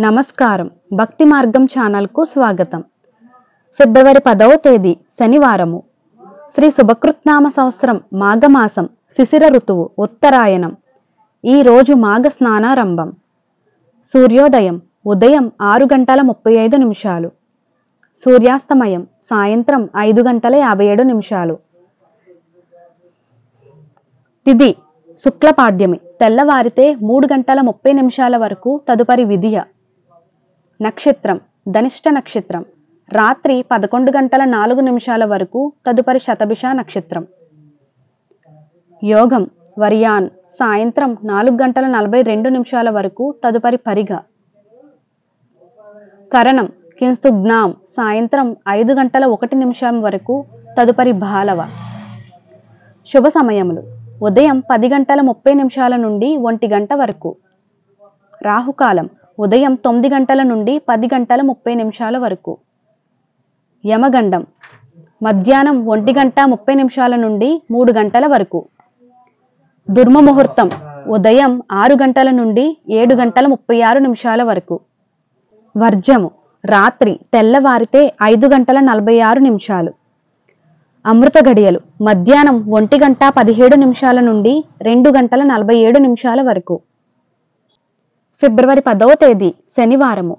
నమస్కారం. భక్తి మార్గం ఛానల్కు స్వాగతం. ఫిబ్రవరి 10వ తేదీ శనివారము. శ్రీ శుభకృత్నామ సంవత్సరం మాఘమాసం శిశిర ఋతువు ఉత్తరాయణం. ఈ రోజు మాఘ స్నానారంభం. సూర్యోదయం ఉదయం 6:35. సూర్యాస్తమయం సాయంత్రం 5:57. తిథి శుక్లపాడ్యమి తెల్లవారితే 3:30 వరకు తదుపరి విధియ. నక్షత్రం ధనిష్ట నక్షత్రం రాత్రి 11:04 వరకు తదుపరి శతభిష నక్షత్రం. యోగం వర్యాన్ సాయంత్రం 4:42 వరకు తదుపరి పరిగ. కరణం కింస్తుగ్నాం సాయంత్రం 5:01 వరకు తదుపరి బాలవ. శుభ సమయములు ఉదయం 10:30 నుండి 1 వరకు. రాహుకాలం ఉదయం 9 నుండి 10:30 వరకు. యమగండం మధ్యాహ్నం 1:30 నుండి 3 వరకు. దుర్ముహూర్తం ఉదయం 6 నుండి 7:36 వరకు. వర్జము రాత్రి తెల్లవారితే 5:46. అమృత గడియలు మధ్యాహ్నం 1:17 నుండి 2:47 వరకు. ఫిబ్రవరి 10వ తేదీ శనివారము.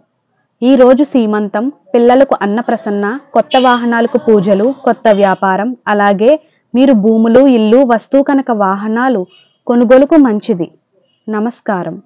ఈ రోజు సీమంతం, పిల్లలకు అన్నప్రసన్న, కొత్త వాహనాలకు పూజలు, కొత్త వ్యాపారం, అలాగే మీరు భూములు, ఇల్లు, వస్తువు కనుక వాహనాలు కొనుగోలుకు మంచిది. నమస్కారం.